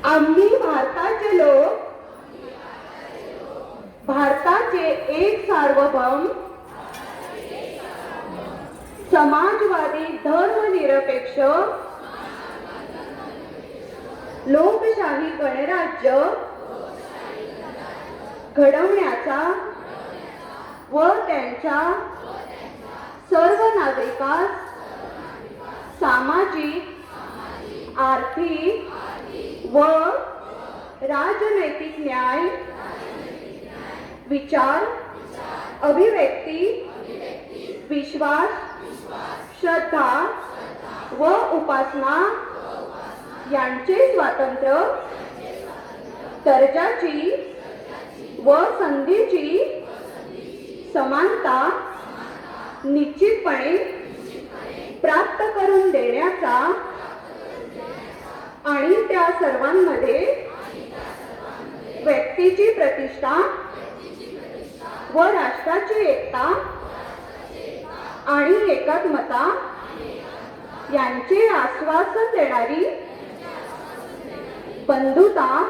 आम्ही भारताचे लोक भारताचे एक सार्वभौम समाजवादी धर्मनिरपेक्ष लोकशाही गणराज्य घडवण्याचा व त्यांच्या सर्व नागरिकांस सामाजिक आर्थिक व राजनैतिक न्याय विचार अभिव्यक्ती विश्वास श्रद्धा व उपासना यांचे स्वातंत्र्य दर्जाची व संधीची समानता निश्चितपणे प्राप्त करून देण्याचा आणि त्या सर्वांमध्ये व्यक्तीची प्रतिष्ठा व राष्ट्राची एकता आणि एकात्मता यांचे आश्वासन देणारी बंधुता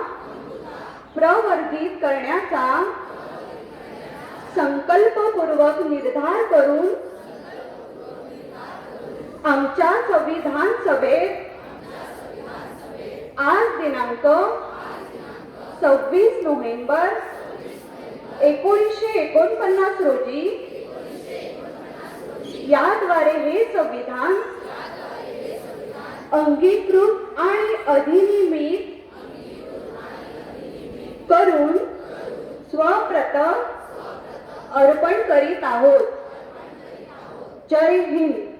प्रवर्धित करण्याचा संकल्पपूर्वक निर्धार करून आमच्या संविधान सभेत आज दिनांक 26 नोव्हेंबर 1949 रोजी याद्वारे हे संविधान अंगीकृत आणि अधिनियमित करून स्वप्रत अर्पण करीत आहोत. जय हिंद.